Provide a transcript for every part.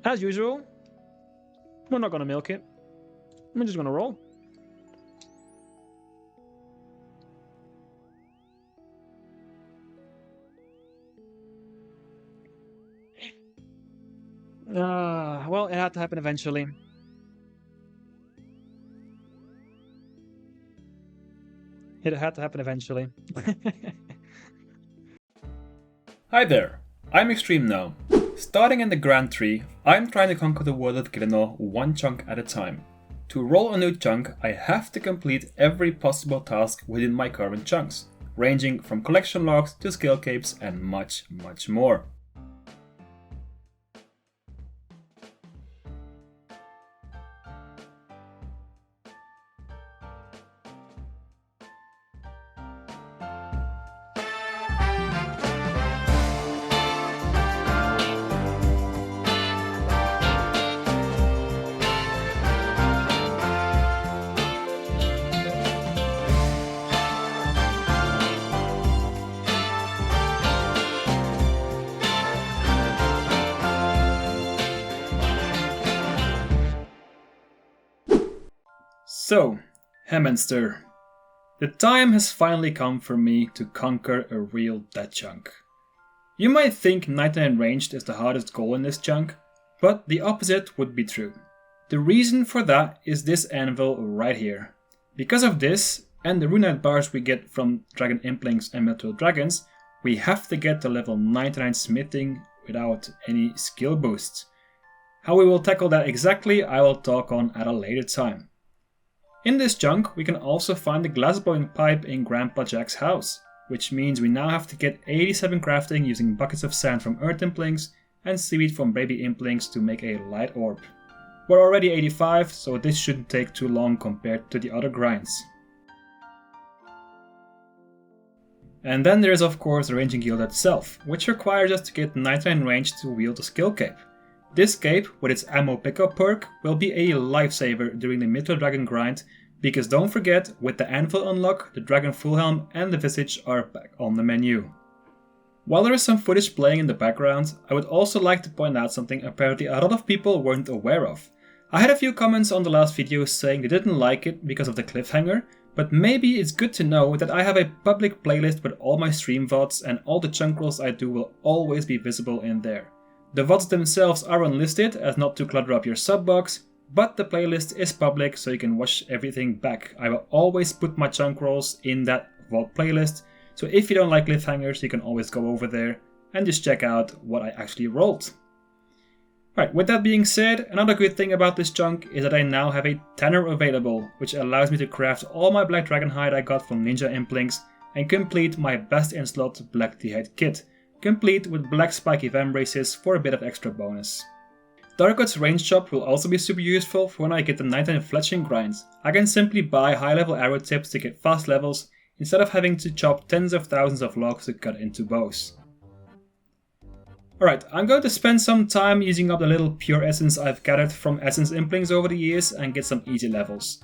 As usual, we're not gonna milk it. We're just gonna roll. Well, it had to happen eventually. It had to happen eventually. Hi there, I'm Xtreme now. Starting in the Grand Tree, I'm trying to conquer the world of Grinor one chunk at a time. To roll a new chunk, I have to complete every possible task within my current chunks, ranging from collection logs to skill capes and much more. So, Hammonster. The time has finally come for me to conquer a real dead chunk. You might think 99 ranged is the hardest goal in this chunk, but the opposite would be true. The reason for that is this anvil right here. Because of this, and the runite bars we get from dragon implings and metal dragons, we have to get to level 99 smithing without any skill boosts. How we will tackle that exactly I will talk on at a later time. In this chunk, we can also find the glassblowing pipe in Grandpa Jack's house, which means we now have to get 87 crafting using buckets of sand from earth implings and seaweed from baby implings to make a light orb. We're already 85, so this shouldn't take too long compared to the other grinds. And then there is of course the ranging guild itself, which requires us to get 99 range to wield the skill cape. This cape, with its ammo pickup perk, will be a lifesaver during the Mytho Dragon grind, because don't forget, with the anvil unlock, the Dragon Full Helm and the Visage are back on the menu. While there is some footage playing in the background, I would also like to point out something apparently a lot of people weren't aware of. I had a few comments on the last video saying they didn't like it because of the cliffhanger, but maybe it's good to know that I have a public playlist with all my stream VODs, and all the chunk rolls I do will always be visible in there. The VODs themselves are unlisted as not to clutter up your sub box, but the playlist is public so you can watch everything back. I will always put my chunk rolls in that VOD playlist, so if you don't like cliffhangers you can always go over there and just check out what I actually rolled. Right, with that being said, another good thing about this chunk is that I now have a tanner available, which allows me to craft all my black dragon hide I got from ninja implings and complete my best in slot black D-hide kit, complete with black spiky vambraces for a bit of extra bonus. Darkwood's range chop will also be super useful for when I get the 99 fletching grinds. I can simply buy high level arrow tips to get fast levels instead of having to chop tens of thousands of logs to cut into bows. Alright, I'm going to spend some time using up the little pure essence I've gathered from essence implings over the years and get some easy levels.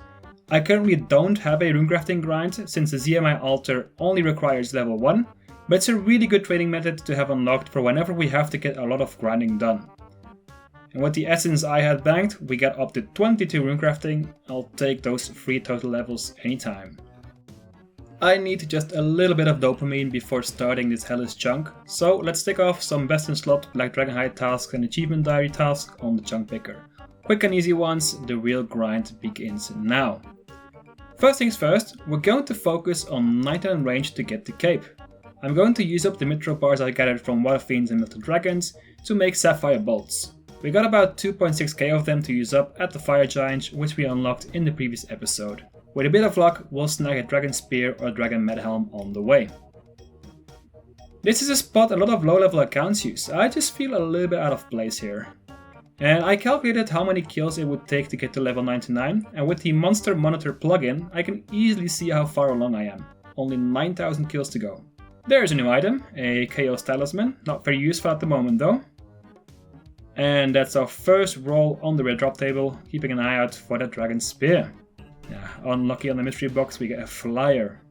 I currently don't have a runecrafting grind since the ZMI altar only requires level 1, but it's a really good training method to have unlocked for whenever we have to get a lot of grinding done. And with the essence I had banked, we got up to 22 runecrafting. I'll take those 3 total levels anytime. I need just a little bit of dopamine before starting this hellish chunk, so let's tick off some best in slot black dragonhide tasks and achievement diary tasks on the chunk picker. Quick and easy ones, the real grind begins now. First things first, we're going to focus on 99 range to get the cape. I'm going to use up the Mithril bars I gathered from Water Fiends and Metal Dragons to make sapphire bolts. We got about 2.6k of them to use up at the Fire Giant, which we unlocked in the previous episode. With a bit of luck, we'll snag a Dragon Spear or Dragon Medhelm on the way. This is a spot a lot of low level accounts use. I just feel a little bit out of place here. And I calculated how many kills it would take to get to level 99, and with the Monster Monitor plugin, I can easily see how far along I am. Only 9,000 kills to go. There's a new item, a Chaos Talisman, not very useful at the moment though. And that's our first roll on the red drop table, keeping an eye out for that Dragon Spear. Yeah, unlucky on the mystery box, we get a flyer.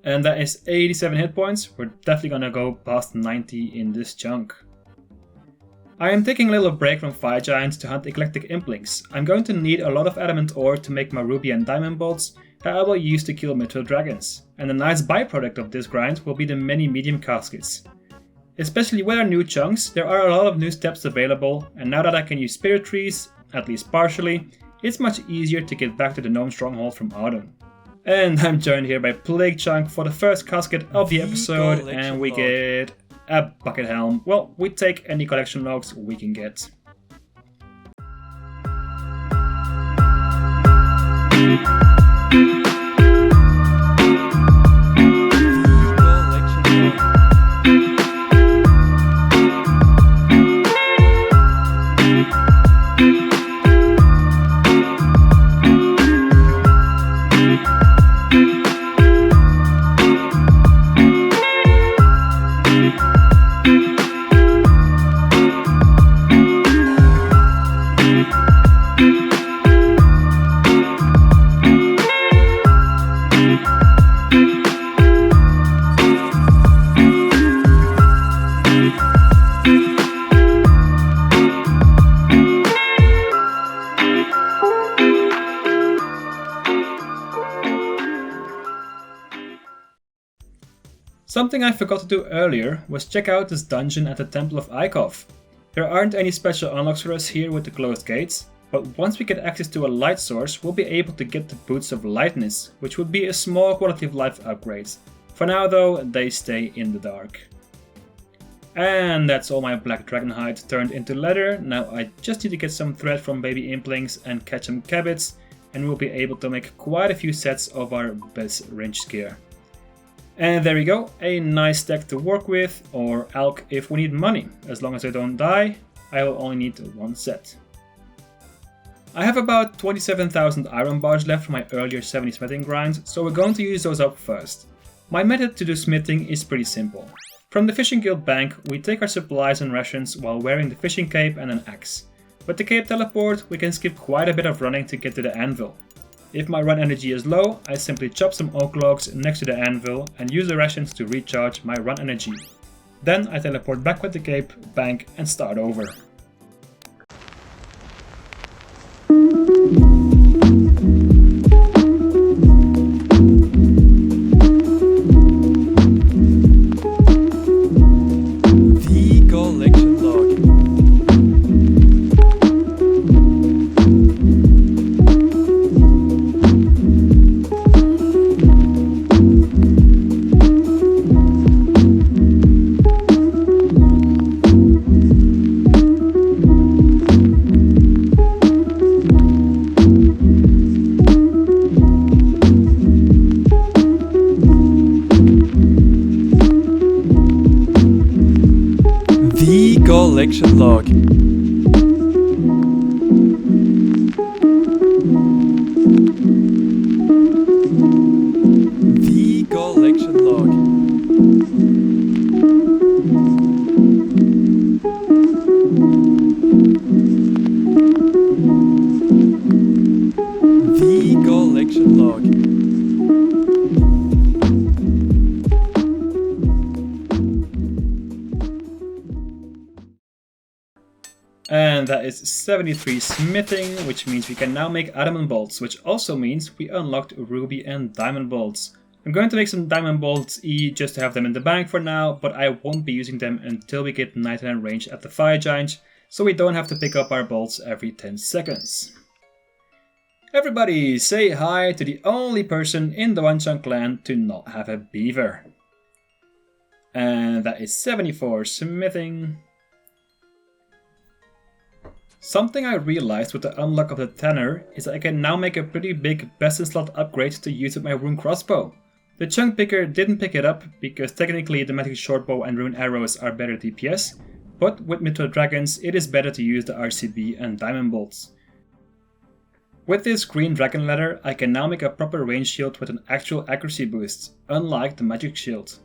And that is 87 hit points, we're definitely gonna go past 90 in this chunk. I am taking a little break from Fire Giants to hunt eclectic implings. I'm going to need a lot of adamant ore to make my ruby and diamond bolts that I will use to kill mythical dragons, and a nice byproduct of this grind will be the many medium caskets. Especially with our new chunks, there are a lot of new steps available, and now that I can use spirit trees, at least partially, it's much easier to get back to the gnome stronghold from Autumn. And I'm joined here by Plague Chunk for the first casket of the episode, and we get a bucket helm. Well, we take any collection logs we can get. Something I forgot to do earlier was check out this dungeon at the Temple of Ikov. There aren't any special unlocks for us here with the closed gates, but once we get access to a light source, we'll be able to get the Boots of Lightness, which would be a small quality of life upgrade. For now though, they stay in the dark. And that's all my black dragon hide turned into leather. Now I just need to get some thread from baby implings and catch some cabbits, and we'll be able to make quite a few sets of our best range gear. And there we go, a nice stack to work with, or alk if we need money. As long as I don't die, I will only need one set. I have about 27,000 iron bars left from my earlier 70 smithing grind, so we're going to use those up first. My method to do smithing is pretty simple. From the fishing guild bank, we take our supplies and rations while wearing the fishing cape and an axe. With the cape teleport, we can skip quite a bit of running to get to the anvil. If my run energy is low, I simply chop some oak logs next to the anvil and use the rations to recharge my run energy. Then I teleport back with the cape, bank and start over. Collection log. The collection log. The collection log. And that is 73 smithing, which means we can now make adamant bolts, which also means we unlocked ruby and diamond bolts. I'm going to make some diamond bolts E just to have them in the bank for now, but I won't be using them until we get 99 range at the Fire Giant, so we don't have to pick up our bolts every 10 seconds. Everybody say hi to the only person in the One Chunk clan to not have a beaver. And that is 74 smithing. Something I realized with the unlock of the Tanner is that I can now make a pretty big best in slot upgrade to use with my rune crossbow. The chunk picker didn't pick it up because technically the magic shortbow and rune arrows are better DPS, but with mythical dragons it is better to use the RCB and diamond bolts. With this green dragon leather I can now make a proper range shield with an actual accuracy boost, unlike the magic shield.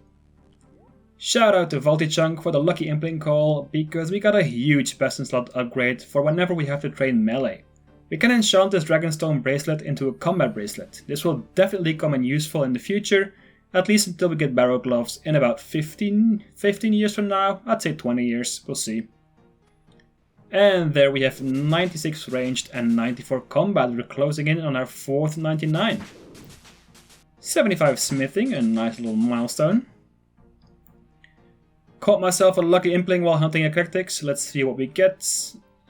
Shout out to Vaulty Chunk for the lucky impling call, because we got a huge best in slot upgrade for whenever we have to train melee. We can enchant this Dragonstone bracelet into a combat bracelet. This will definitely come in useful in the future, at least until we get barrow gloves in about 15 years from now. I'd say 20 years, we'll see. And there we have 96 ranged and 94 combat. We're closing in on our 4th 99. 75 smithing, a nice little milestone. Caught myself a lucky impling while hunting eclectics. Let's see what we get.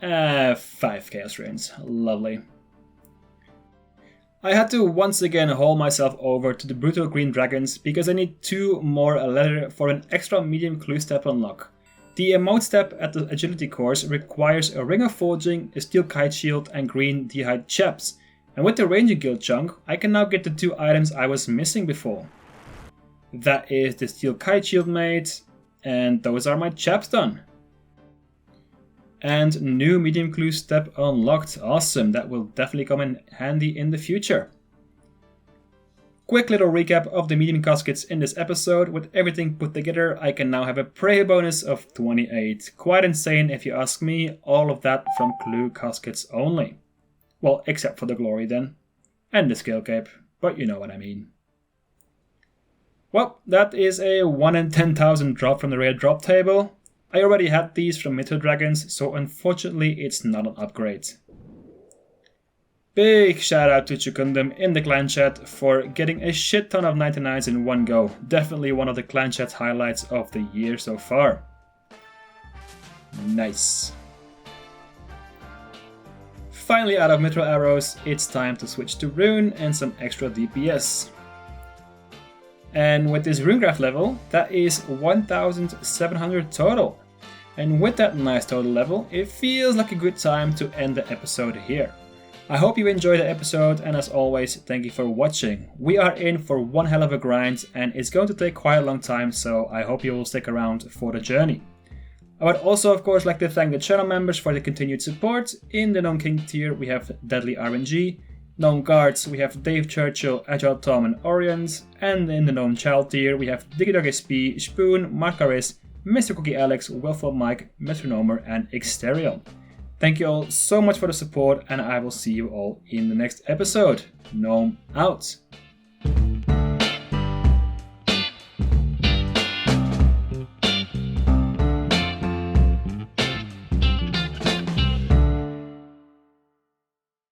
5 chaos runes. Lovely. I had to once again haul myself over to the brutal green dragons because I need 2 more leather for an extra medium clue step unlock. The emote step at the agility course requires a ring of forging, a steel kite shield and green d'hide chaps. And with the ranger guild chunk, I can now get the 2 items I was missing before. That is the steel kite shield made, and those are my chaps done. And new medium clue step unlocked. Awesome, that will definitely come in handy in the future. Quick little recap of the medium caskets in this episode. With everything put together, I can now have a prayer bonus of 28. Quite insane if you ask me, all of that from clue caskets only. Well, except for the glory then. And the skill cape, but you know what I mean. Well, that is a 1 in 10,000 drop from the rare drop table. I already had these from Mytho Dragons, so unfortunately it's not an upgrade. Big shout out to Chukundum in the clan chat for getting a shit ton of 99s in one go. Definitely one of the clan chat highlights of the year so far. Nice. Finally out of Mithril arrows, it's time to switch to rune and some extra DPS. And with this runegraph level, that is 1700 total. And with that nice total level, it feels like a good time to end the episode here. I hope you enjoyed the episode, and as always, thank you for watching. We are in for one hell of a grind, and it's going to take quite a long time, so I hope you will stick around for the journey. I would also of course like to thank the channel members for the continued support. In the Gnome King tier we have Deadly RNG, Gnome Guards we have Dave Churchill, Agile Tom and Orions, and in the Gnome Child tier we have Digidog SP, Spoon, Marcaris, Mr. Cookie Alex, Willful Mike, Metronomer and Xterion. Thank you all so much for the support, and I will see you all in the next episode. Gnome out!